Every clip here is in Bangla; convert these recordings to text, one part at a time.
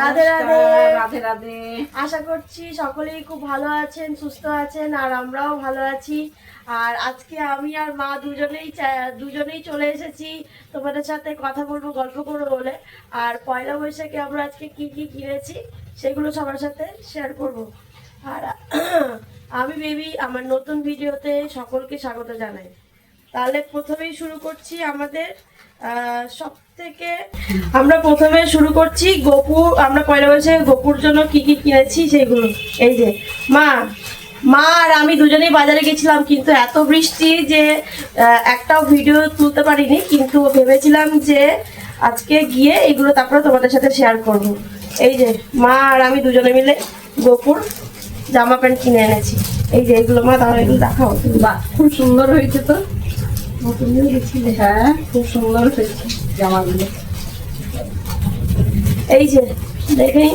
রাধে রাধে রাধে রাধে। আশা করছি সকলেই খুব ভালো আছেন, সুস্থ আছেন, আর আমরাও ভালো আছি। আর আজকে আমি আর মা দুজনেই চলে এসেছি তোমাদের সাথে কথা বলবো, গল্প করবো বলে। আর পয়লা বৈশাখে আমরা আজকে কি কি কিনেছি সেগুলো সবার সাথে শেয়ার করব। আর আমি বেবি আমার নতুন ভিডিওতে সকলকে স্বাগত জানাই। তাহলে প্রথমেই শুরু করছি আমাদের আমরা প্রথমে শুরু করছি গোপুর। আমরা পয়লা বৈশাখে গোপুর জন্য কি কি কিনেছি সেগুলো। এই যে মা আর আমি দুজনেই বাজারে গেছিলাম, কিন্তু এত বৃষ্টি যে একটাও ভিডিও তুলতে পারিনি, কিন্তু ভেবেছিলাম যে আজকে গিয়ে এগুলো তারপরে তোমাদের সাথে শেয়ার করব। এই যে মা আর আমি দুজনে মিলে গোপুর জামা প্যান্ট কিনে এনেছি। এই যে এগুলো মা, তাহলে এগুলো দেখাও। বাহ, খুব সুন্দর হয়েছে তো। হ্যাঁ, খুব সুন্দর হয়েছে জামাগুলো। এই যে দেখেই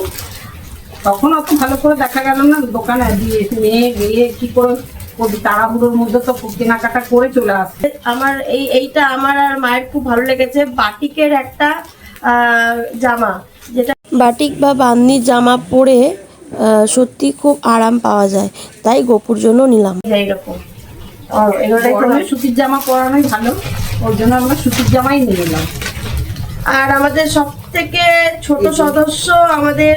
তখন অত ভালো করে দেখা গেল না, দোকানে দিয়ে নিয়ে গিয়ে কি করে তাড়াহুড়োর মধ্যে তো কেনাকাটা করে চলে আসছে। আমার এইটা আমার আর মায়ের খুব ভালো লেগেছে, বাটিকের একটা জামা, যেটা বাটিক বা বান্দির জামা পরে সত্যি খুব আরাম পাওয়া যায়, তাই গোপুর জন্য নিলাম। এইরকম সুতির জামা পরানোই ভালো, ওর জন্য আমরা সুতির জামাই নিয়ে নিলাম। আর আমাদের সব থেকে ছোট সদস্য আমাদের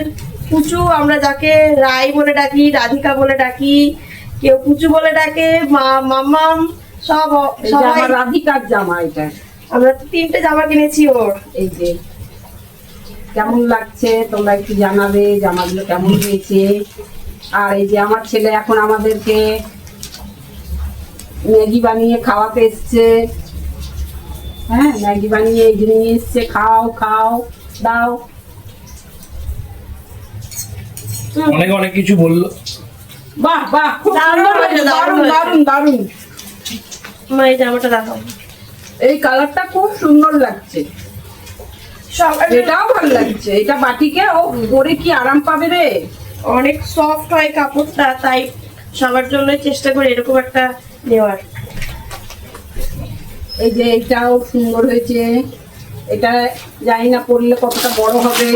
পুচু, আমরা যাকে রাই বলে ডাকি, রাধিকা বলে ডাকি, কেউ পুচু বলে ডাকে, মামাম, সবাই রাধিকার জামা। এটা আমরা 3টে জামা কিনেছি ওর। এই যে কেমন লাগছে তোমরা একটু জানাবে, জামাগুলো কেমন হয়েছে। আর এই যে আমার ছেলে এখন আমাদেরকে ম্যাগি বানিয়ে খাওয়াতে এসছে। হ্যাঁ, ম্যাগি বানিয়ে এই যে নিয়ে এসছে, খাও খাও দাও। অনেক অনেক কিছু বললো। বাহ বাহ, খুব দারুণ দারুণ দারুণ। মা এই জামাটা দেখাও, এই কালারটা খুব সুন্দর লাগছে, এটাও ভালো লাগছে। এটা বাটিকে ও পরে কি আরাম পাবে রে, অনেক সফট হয় কাপড়টা, তাই সবার জন্য চেষ্টা করি এরকম একটা নেওয়ার। এই যে এটাও সুন্দর হয়েছে। এটা জানি না পরলে কতটা বড় হবে,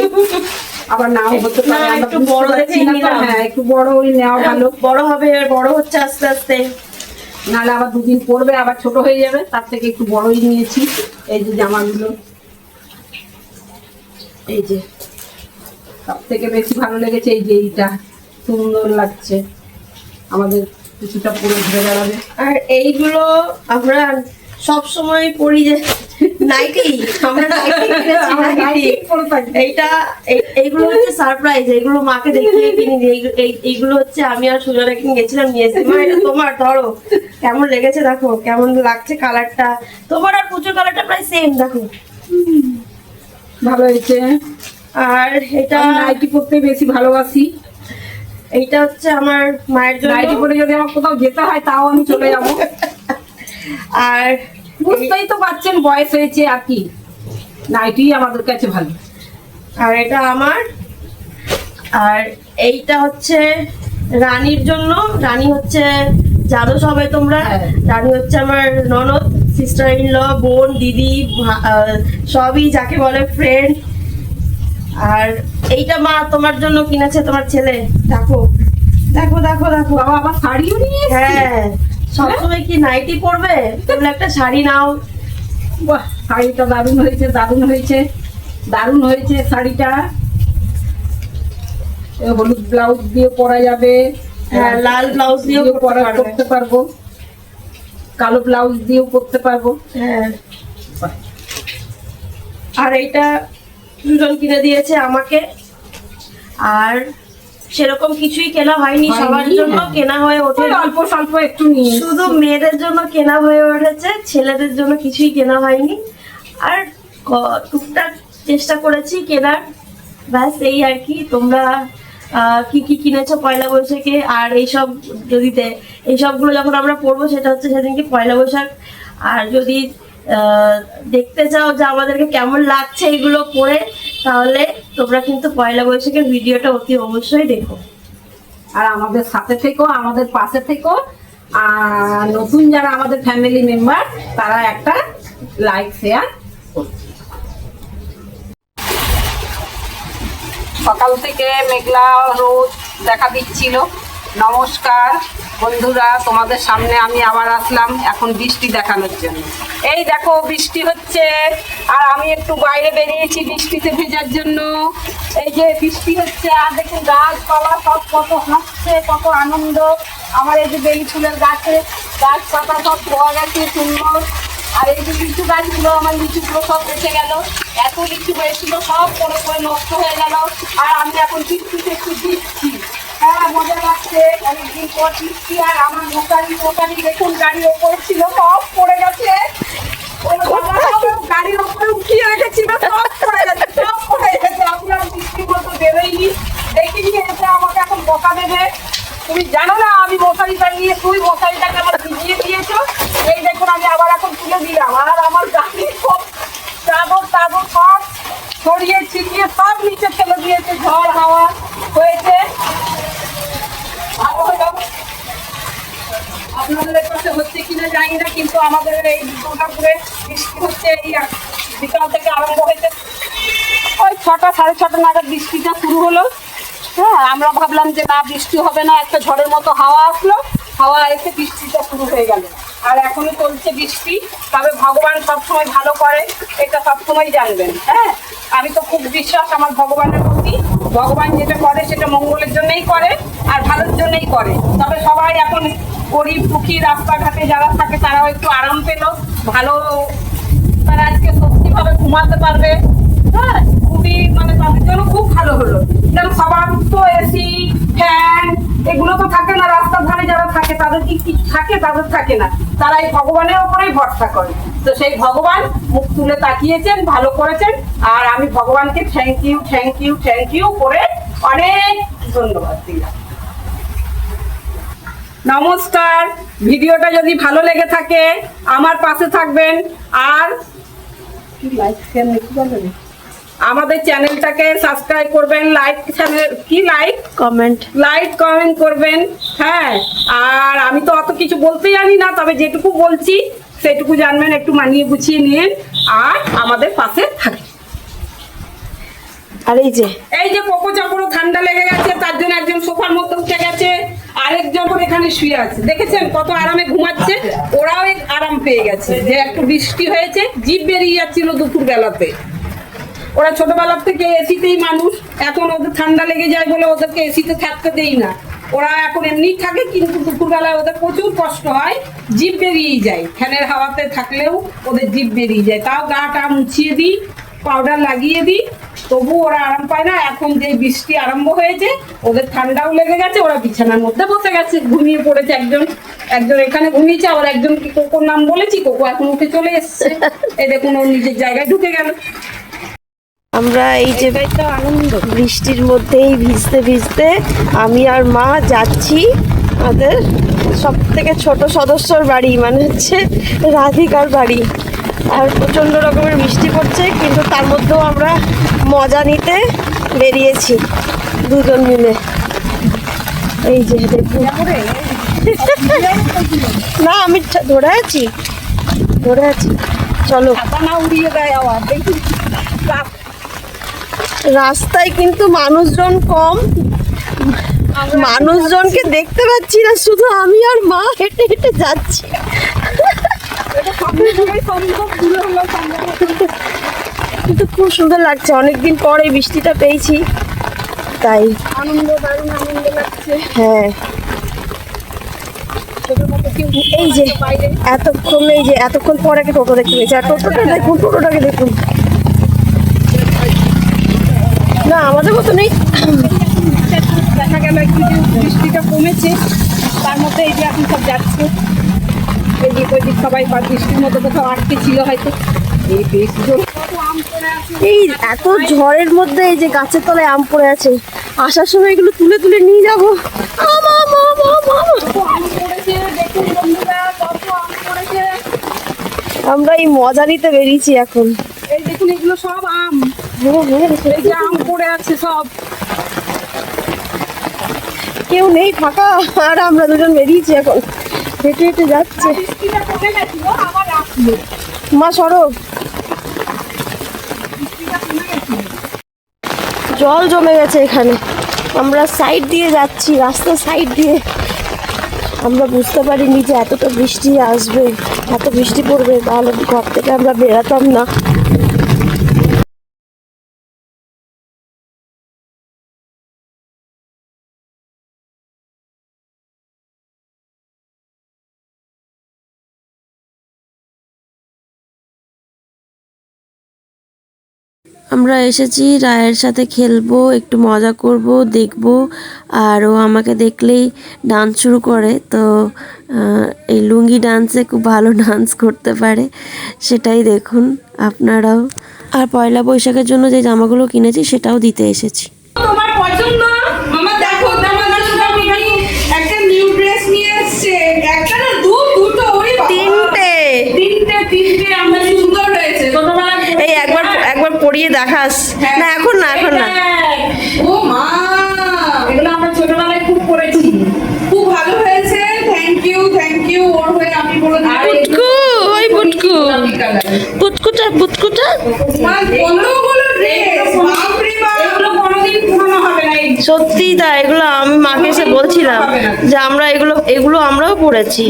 আবার নাও হতে পারে, একটু বড় দেখে নিলাম। হ্যাঁ, একটু বড় ওই নেওয়া ভালো। বড় হবে, বড় হচ্ছে আস্তে আস্তে, নাহলে আবার দুদিন পরবে আবার ছোট হয়ে যাবে, তার থেকে একটু বড়ই নিয়েছি। এই যে জামাগুলো, এই যে সব থেকে বেশি ভালো লেগেছে এই যে এইটা, সুন্দর লাগছে, আমাদের কিছুটা পুরো ঘুরে বেড়াবে। আর এইগুলো আমরা সব সময় পরি, যে নাইটি, আমরা এইগুলো হচ্ছে সারপ্রাইজ। এইগুলো মাকে দেখিয়ে কিনি। এইগুলো হচ্ছে আমি আর সুজনা কিনে গেছিলাম, নিয়ে এসেছি। মা এটা তোমার, ধরো কেমন লেগেছে, দেখো কেমন লাগছে কালারটা। তোমার আর প্রচুর কালারটা প্রায় সেম, দেখো ভালো হয়েছে। আর এটা নাইটি পরতে বেশি ভালোবাসি। এইটা হচ্ছে আমার মায়ের জন্য। নাইটি পরে যদি আমার কোথাও যেতে হয় তাও আমি চলে যাবো। আর বুঝতেই তো পারছেন, বয়স হয়েছে আর কি, নাইটি আমাদের কাছে ভালো। আর এটা আমার। আর এইটা হচ্ছে রানীর জন্য। রানী হচ্ছে, জানো সবাই তোমরা, রানী হচ্ছে আমার ননদ, সিস্টার ইন ল, বোন, দিদি, সবই যাকে বলে ফ্রেন্ড। আর এইটা মা তোমার জন্য কিনেছে তোমার ছেলে, দেখো দেখো দেখো দেখো। বাবা আবার শাড়িও নিয়ে এসেছে। হ্যাঁ, সবসময় কি নাইটি পরবে, তাহলে একটা শাড়ি নাও। বাহ, শাড়িটা দারুণ হয়েছে, দারুণ হয়েছে, দারুণ হয়েছে শাড়িটা। হলুদ ব্লাউজ দিয়ে পরা যাবে, হ্যাঁ, লাল ব্লাউজ দিয়েও পরতে পারবো, কালো ব্লাউজ দিয়েও পরতে পারবো। হ্যাঁ, আর এইটা দুজন কিনে দিয়েছে আমাকে। আর সেরকম কিছুই কেনা হয়নি, সবার জন্য কেনা হয়ে ওঠে, অল্প স্বল্প একটু নিয়ে, শুধু মেয়েদের জন্য কেনা হয়ে উঠেছে, ছেলেদের জন্য কিছুই কেনা হয়নি। আর টুকটাক চেষ্টা করেছি কেনার, ব্যাস এই আর কি। তোমরা কি কি কিনেছো পয়লা বৈশাখে? আর এইসব যদি এইসবগুলো যখন আমরা পড়বো, সেটা হচ্ছে সেদিনকে পয়লা বৈশাখ। আর যদি দেখতে চাও যে আমাদেরকে কেমন লাগছে এগুলো পরে, তাহলে তোমরা কিন্তু পয়লা বৈশাখের ভিডিওটা অতি অবশ্যই দেখো। আর আমাদের সাথে থেকো, আমাদের পাশে থেকো। আর নতুন যারা আমাদের ফ্যামিলি মেম্বার, তারা একটা লাইক শেয়ার করো। সকাল থেকে মেঘলা রোদ দেখা দিচ্ছিল। নমস্কার বন্ধুরা, তোমাদের সামনে আমি আবার আসলাম এখন বৃষ্টি দেখানোর জন্য। এই দেখো বৃষ্টি হচ্ছে, আর আমি একটু বাইরে বেরিয়েছি বৃষ্টিতে ভেজার জন্য। এই যে বৃষ্টি হচ্ছে, আর দেখুন গাছপালা সব কত হাসছে, কত আনন্দ। আমার এই যে বেলি ফুলের গাছপাতা সব ধোয়া গেছে সুন্দর। আর এই যে লিচু গাছগুলো, আমার লিচুগুলো সব বেঁচে গেল। এত লিচু হয়েছিল সব পরে পরে নষ্ট হয়ে গেল। আর আমি এখন বৃষ্টিতে একটু দিচ্ছি। হ্যাঁ, মজা লাগছে, অনেকদিন পর দিচ্ছি। আর আমার মোটারি দেখুন গাড়ির ওপর ছিল, সব পড়ে গেছে। গাড়ির ওপরে উঠিয়ে রেখেছিল, সব পড়ে গেছে, সব পড়ে গেছে। আমি আর বৃষ্টির মতো বেরোইনি, দেখিনি। এসে আমাকে এখন বকা দেবে। তুমি জানো না আমি মশারিটা নিয়ে, তুই মশারিটাকে আমার ভিজিয়ে দিয়েছো। এই দেখুন আমি আবার এখন তুলে দিলাম। আর আমার গাড়ির সব চাদর সব ছড়িয়ে ছিটিয়ে সব নিচে ফেলে দিয়েছে, ঝড় হাওয়া হয়েছে। আপনাদের কাছে হচ্ছে কিনা জানি না, কিন্তু আমাদের এই দুর্গাপুরে বৃষ্টি হচ্ছে। এই বিকাল থেকে আরম্ভ হয়েছে, ওই 6টা 6:30 নাগাদ বৃষ্টিটা শুরু হলো। হ্যাঁ, আমরা ভাবলাম যে না বৃষ্টি হবে না, একটা ঝড়ের মতো হাওয়া আসলো, হাওয়া এসে বৃষ্টিটা শুরু হয়ে গেল। আর এখনই চলছে বৃষ্টি। তবে ভগবান সবসময় ভালো করে, এটা সবসময় জানবেন। হ্যাঁ, আমি তো খুব বিশ্বাস আমার ভগবানের প্রতি। ভগবান যেটা করে সেটা মঙ্গলের জন্যই করে আর ভালোর জন্যই করে। তবে সবাই এখন গরিব দুঃখী রাস্তাঘাটে যারা থাকে তারাও একটু আরাম পেল, ভালো, তারা আজকে সত্যিভাবে ঘুমাতে পারবে। হ্যাঁ, খুবই মানে তাদের জন্য খুব ভালো হলো। কারণ সবার তো এসি ফ্যান এগুলো তো থাকে না, রাস্তার ধারে যারা থাকে তাদের কি থাকে? তাদের থাকে না। তারা এই ভগবানের ওপরেই ভরসা করে। তো সেই ভগবান মুখ তুলে তাকিয়েছেন, ভালো করেছেন। আর আমি ভগবানকে থ্যাংক ইউ করে অনেক ধন্যবাদ দিলাম। নমস্কার, ভিডিওটা যদি ভালো লেগে থাকে আমার পাশে থাকবেন। আর আমাদের চ্যানেলটাকে সাবস্ক্রাইব করবেন, কমেন্ট করবেন। হ্যাঁ, আর আমি তো অত কিছু বলতে জানি না, তবে যেটুকু বলছি সেটুকু জানবেন, একটু মানিয়ে গুছিয়ে নিন আর আমাদের পাশে থাকেন। আর এই যে কোকো চাপড়ো ঠান্ডা লেগে গেছে, তার জন্য একজন সোফার মধ্যে উঠে গেছে, আরেকজন এখানে শুয়ে আছে। দেখেছেন কত আরামে ঘুমাচ্ছে। ওরাও আরাম পেয়ে গেছে যে একটু বৃষ্টি হয়েছে, জিভ বেরিয়ে যাচ্ছিল দুপুর বেলাতে। ওরা ছোটবেলার থেকে এসিতেই মানুষ, এখন ওদের ঠান্ডা লেগে যায় বলে ওদেরকে এসিতে থাকতে দেই না। ওরা এখন এমনি থাকে, কিন্তু দুপুরবেলায় ওদের প্রচুর কষ্ট হয়, জিভ বেরিয়ে যায়। ফ্যানের হাওয়াতে থাকলেও ওদের জিভ বেরিয়ে যায়। তাও গা মুছিয়ে দিই, পাউডার লাগিয়ে দিই, তবু ওরা আরাম পায় না। এখন যে বৃষ্টি আরম্ভ হয়েছে ওদের ঠান্ডাও লেগে গেছে, ওরা বিছানার মধ্যে বসে গেছে, ঘুমিয়ে পড়েছে। একজন এখানে ঘুমিয়েছে, আবার একজনকে কোকোর নাম বলেছি, কোকো এখন উঠে চলে এসছে। এই দেখুন ওর নিজের জায়গায় ঢুকে গেল। আমরা এই যে আনন্দ বৃষ্টির মধ্যেই ভিজতে ভিজতে আমি আর মা যাচ্ছি আমাদের সব থেকে ছোট সদস্যর বাড়ি, মানে হচ্ছে রাধিকার বাড়ি। আর প্রচণ্ড রকমের বৃষ্টি পড়ছে, কিন্তু তার মধ্যেও আমরা মজা নিতে বেরিয়েছি দুজন মিলে। এই যে দেখুন, না আমি ধরে আছি, চলো। উড়িয়ে দেয় আবার দেখুন। রাস্তায় কিন্তু মানুষজন কম, মানুষজনকে দেখতে পাচ্ছি না, শুধু আমি আর মা হেঁটে হেঁটে যাচ্ছি। কিন্তু খুব সুন্দর লাগছে, অনেকদিন পর এই বৃষ্টিটা পেয়েছি, তাই দারুণ আনন্দ লাগছে। হ্যাঁ, এই যে এতক্ষণ পরে একটা টোটো দেখতে পেয়েছি। আর টোটোটাকে দেখুন। না, আমাদের মতো নেই। দেখা গেল একটু যে বৃষ্টিটা কমেছে, তার মধ্যে এই যে এখন সব যাচ্ছে এদিক ওইদিক, সবাই বৃষ্টির মধ্যে কোথাও আটকে ছিল হয়তো। এই এত ঝড়ের মধ্যে এই যে গাছের তলায় আম পড়ে আছে, আসার সময় এগুলো তুলে তুলে নিয়ে যাবো। আমরা এই মজা নিতে বেরিয়েছি এখন। এই দেখুন এগুলো সব আম, এই যে আম পড়ে আছে সব। কেউ নেই, ফাঁকা, আর আমরা দুজন বেরিয়েছি এখন, হেঁটে হেঁটে যাচ্ছে। মা সড়ক জল জমে গেছে এখানে। আমরা সাইড দিয়ে যাচ্ছি, রাস্তার সাইড দিয়ে। আমরা বুঝতে পারিনি যে এতটা বৃষ্টি আসবে, এত বৃষ্টি পড়বে, তাহলে ঘর থেকে আমরা বেরাতাম না। আমরা এসেছি রায়ের সাথে খেলবো, একটু মজা করব, দেখব। আর ও আমাকে দেখলেই ডান্স শুরু করে। তো এই লুঙ্গি ডান্সে খুব ভালো ডান্স করতে পারে, সেটাই দেখুন আপনারাও। আর পয়লা বৈশাখের জন্য যে জামাগুলো কিনেছি সেটাও দিতে এসেছি। তোমার পছন্দ মামা, দেখো একটা নিউ ড্রেস নিয়ে এসেছে। একটা না দুটো, ওরে বাবা, তিনটে আমরা সুন্দর হয়েছে। এই একবার পরিয়ে দেখাস। না এখন না। ও মা, এগুলো আমরা ছোটবেলায় খুব পড়েছি, খুব ভালো হয়েছে। থ্যাংক ইউ ওর হয়ে আমি বলে পুটকু, ওই পুটকু, পুটকুটা বন্ধুগুলো ড্রেস, বাপরে বাপ, এগুলো কোনোদিন পুরনো হবে না। সত্যি তাই, এগুলো আমি মাকে এসে বলছিলাম যে আমরা এগুলো আমরাও পড়েছি।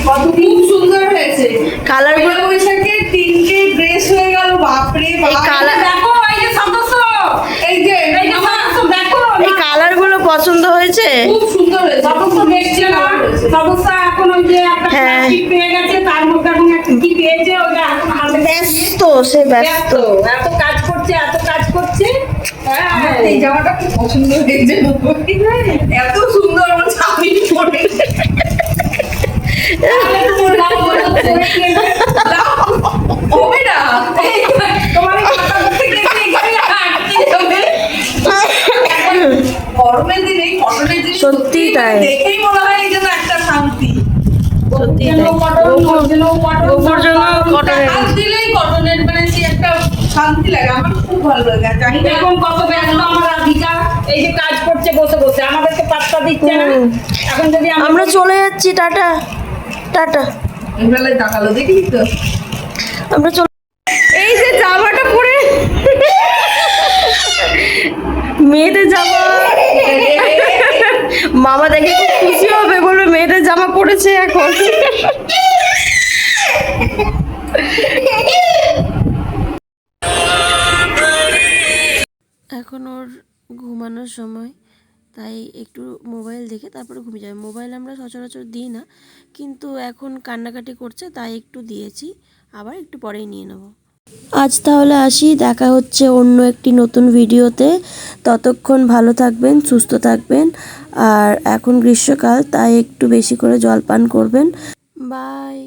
কত খুব সুন্দর হয়েছে। কালার পয়লা বৈশাখে তিনটে ড্রেস হয়ে গেল, বাপরে বাপ। কালার দেখো, এই যে সদস্য, এই যে সদস্য দেখো, এই কালার গুলো পছন্দ হয়েছে, খুব সুন্দর হয়েছে। সদস্য দেখছে না, সদস্য এখন ওই যে একটা প্লাস্টিক পেয়ে গেছে, তার মধ্যে এখন একটা কি পেয়েছে, ওটা এখন হাতে ব্যস্ত, সে ব্যস্ত। এত কাজ করছে। হ্যাঁ, এই জামাটা খুব পছন্দ হয়েছে, এত সুন্দর আমার স্বামী পরে। হবে না, তোমার গরমের দিনে কটনের জিনিস সত্যি তাই, দেখেই মনে হয় যেন একটা শান্তি। সত্যি তাই। হাত দিলেই কটনের, মানে সে একটা শান্তি লাগে, আমার খুব ভালো লাগে। জানি না এখন কত ব্যস্ত আমার রাধিকা, এই যে কাজ করছে বসে বসে, আমাদেরকে পাত্তা দিচ্ছে না। এখন যদি আমরা চলে যাচ্ছি, টাটা। এবেলায় তাকালো, দেখলি তো আমরা এই যে জামাটা পরে, মেয়েদের জামা, মামা দেখে খুব খুশি হবে, বলবে মেয়েদের জামা পরেছে এখন। এখন ওর ঘুমানোর সময়, তাই একটু মোবাইল দেখে তারপরে ঘুমিয়ে যাবে। মোবাইল আমরা সচরাচর দিই না, কিন্তু এখন কান্নাকাটি করছে তাই একটু দিয়েছি, আবার একটু পরেই নিয়ে নেব। আজ তাহলে আসি, দেখা হচ্ছে অন্য একটি নতুন ভিডিওতে। ততক্ষণ ভালো থাকবেন, সুস্থ থাকবেন। আর এখন গ্রীষ্মকাল, তাই একটু বেশি করে জল পান করবেন। বাই।